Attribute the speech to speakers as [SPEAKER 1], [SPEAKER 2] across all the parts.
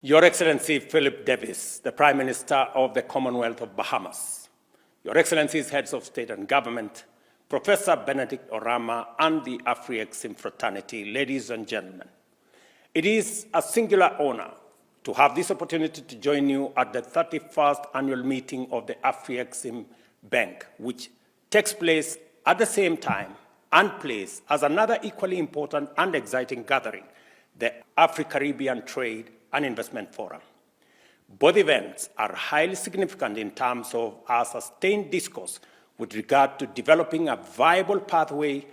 [SPEAKER 1] Your Excellency Philip Davis, the Prime Minister of the Commonwealth of Bahamas, Your Excellencies, Heads of State and Government, Professor Benedict Orama, and the AFREXIMBANK fraternity, ladies and gentlemen, it is a singular honor to have this opportunity to join you at the 31st annual meeting of the AFREXIMBANK, which takes place at the same time and place as another equally important and exciting gathering, the Afro-Caribbean Trade and Investment Forum. Both events are highly significant in terms of our sustained discourse with regard to developing a viable pathway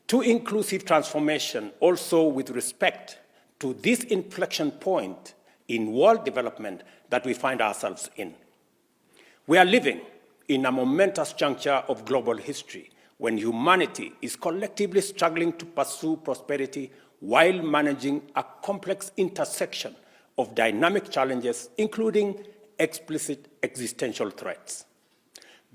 [SPEAKER 1] to inclusive transformation, also with respect to this inflection point in world development that we find ourselves in. We are living in a momentous juncture of global history when humanity is collectively struggling to pursue prosperity while managing a complex intersection of dynamic challenges, including explicit existential threats.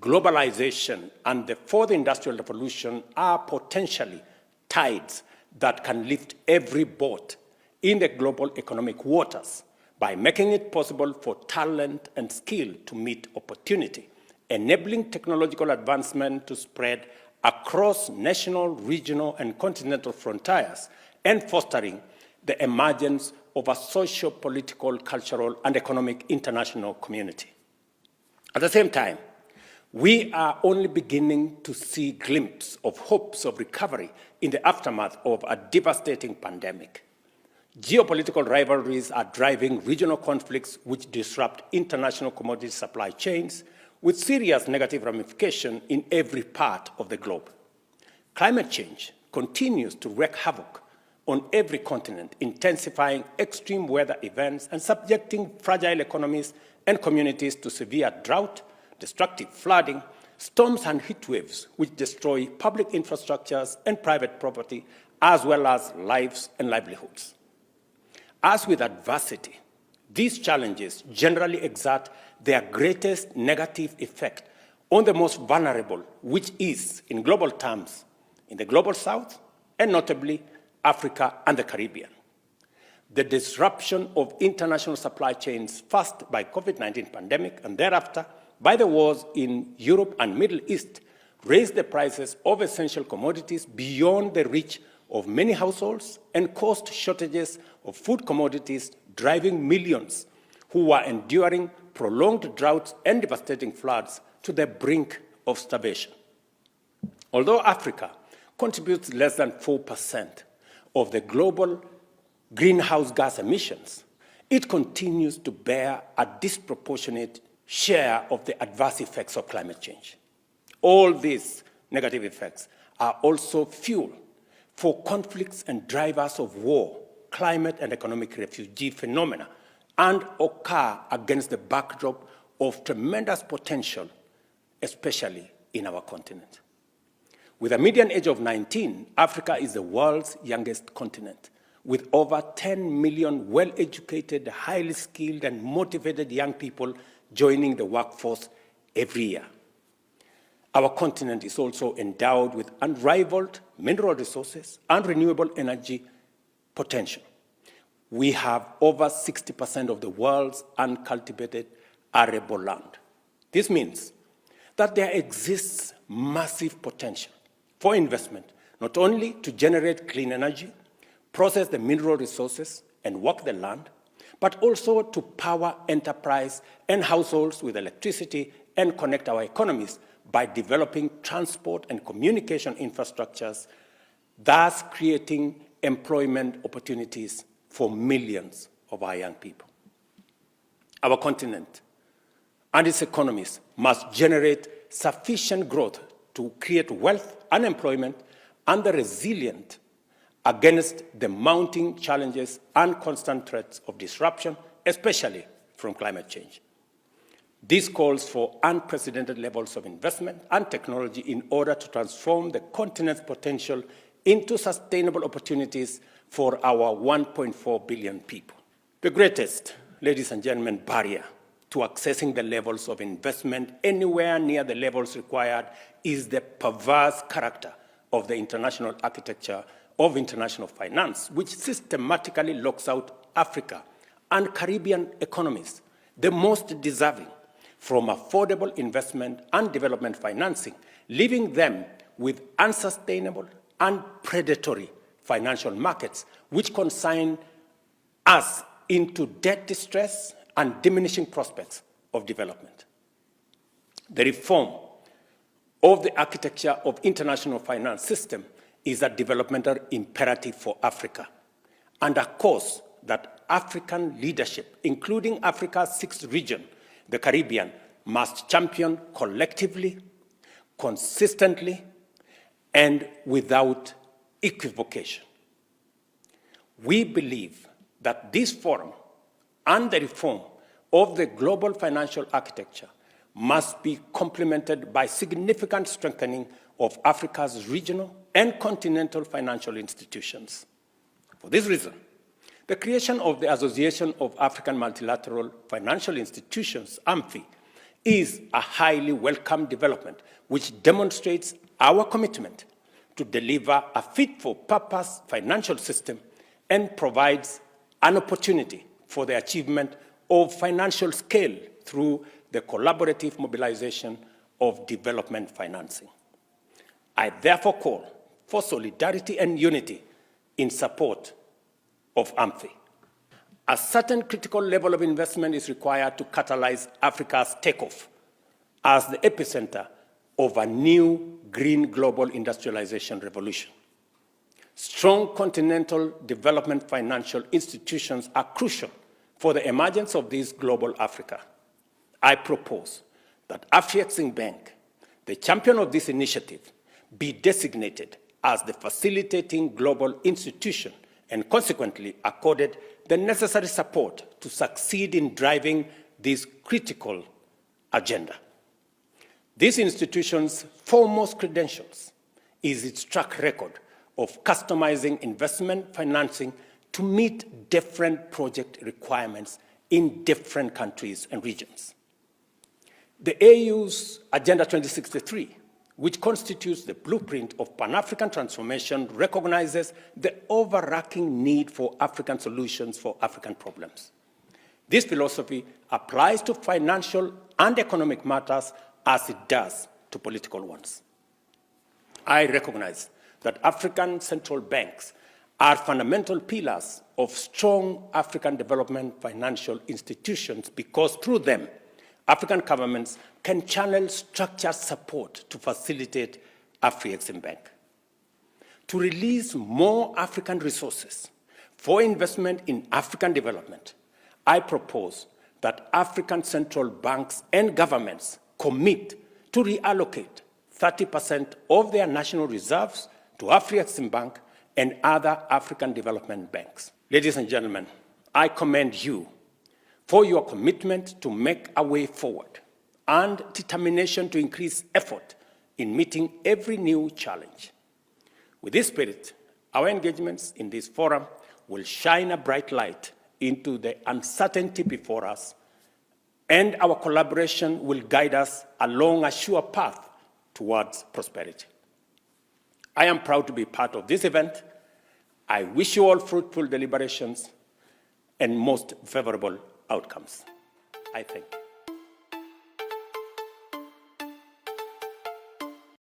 [SPEAKER 1] Globalization and the fourth industrial revolution are potentially tides that can lift every boat in the global economic waters by making it possible for talent and skill to meet opportunity, enabling technological advancement to spread across national, regional, and continental frontiers, and fostering the emergence of a socio-political, cultural, and economic international community. At the same time, we are only beginning to see glimpses of hopes of recovery in the aftermath of a devastating pandemic. Geopolitical rivalries are driving regional conflicts which disrupt international commodity supply chains with serious negative ramifications in every part of the globe. Climate change continues to wreak havoc on every continent, intensifying extreme weather events and subjecting fragile economies and communities to severe drought, destructive flooding, storms and heat waves which destroy public infrastructures and private property, as well as lives and livelihoods. As with adversity, these challenges generally exert their greatest negative effect on the most vulnerable, which is, in global terms, in the global south, and notably Africa and the Caribbean. The disruption of international supply chains, first by COVID-19 pandemic and thereafter by the wars in Europe and Middle East, raised the prices of essential commodities beyond the reach of many households and caused shortages of food commodities, driving millions who were enduring prolonged droughts and devastating floods to the brink of starvation. Although Africa contributes less than 4% of the global greenhouse gas emissions, it continues to bear a disproportionate share of the adverse effects of climate change. All these negative effects are also fuel for conflicts and drivers of war, climate and economic refugee phenomena, and occur against the backdrop of tremendous potential, especially in our continent. With a median age of 19, Africa is the world's youngest continent, with over 10 million well-educated, highly skilled, and motivated young people joining the workforce every year. Our continent is also endowed with unrivaled mineral resources and renewable energy potential. We have over 60% of the world's uncultivated arable land. This means that there exists massive potential for investment, not only to generate clean energy, process the mineral resources, and work the land, but also to power enterprise and households with electricity and connect our economies by developing transport and communication infrastructures, thus creating employment opportunities for millions of our young people. Our continent and its economies must generate sufficient growth to create wealth and employment and the resilient against the mounting challenges and constant threats of disruption, especially from climate change. This calls for unprecedented levels of investment and technology in order to transform the continent's potential into sustainable opportunities for our 1.4 billion people. The greatest, ladies and gentlemen, barrier to accessing the levels of investment anywhere near the levels required is the perverse character of the international architecture of international finance, which systematically locks out Africa and Caribbean economies, the most deserving, from affordable investment and development financing, leaving them with unsustainable and predatory financial markets, which consign us into debt distress and diminishing prospects of development. The reform of the architecture of international finance system is a developmental imperative for Africa, and a course that African leadership, including Africa's sixth region, the Caribbean, must champion collectively, consistently, and without equivocation. We believe that this forum and the reform of the global financial architecture must be complemented by significant strengthening of Africa's regional and continental financial institutions. For this reason, the creation of the Association of African Multilateral Financial Institutions, AMFI, is a highly welcome development which demonstrates our commitment to deliver a fit-for-purpose financial system and provides an opportunity for the achievement of financial scale through the collaborative mobilization of development financing. I therefore call for solidarity and unity in support of AMFI. A certain critical level of investment is required to catalyze Africa's takeoff as the epicenter of a new green global industrialization revolution. Strong continental development financial institutions are crucial for the emergence of this global Africa. I propose that AFREXIMBANK, the champion of this initiative, be designated as the facilitating global institution and consequently accorded the necessary support to succeed in driving this critical agenda. This institution's foremost credentials is its track record of customizing investment financing to meet different project requirements in different countries and regions. The AU's Agenda 2063, which constitutes the blueprint of Pan-African transformation, recognizes the overarching need for African solutions for African problems. This philosophy applies to financial and economic matters as it does to political ones. I recognize that African central banks are fundamental pillars of strong African development financial institutions because through them, African governments can channel structured support to facilitate AFREXIMBANK. To release more African resources for investment in African development, I propose that African central banks and governments commit to reallocate 30% of their national reserves to AFREXIMBANK and other African development banks. Ladies and gentlemen, I commend you for your commitment to make a way forward and determination to increase effort in meeting every new challenge. With this spirit, our engagements in this forum will shine a bright light into the uncertainty before us, and our collaboration will guide us along a sure path towards prosperity. I am proud to be part of this event. I wish you all fruitful deliberations and most favorable outcomes. I thank you.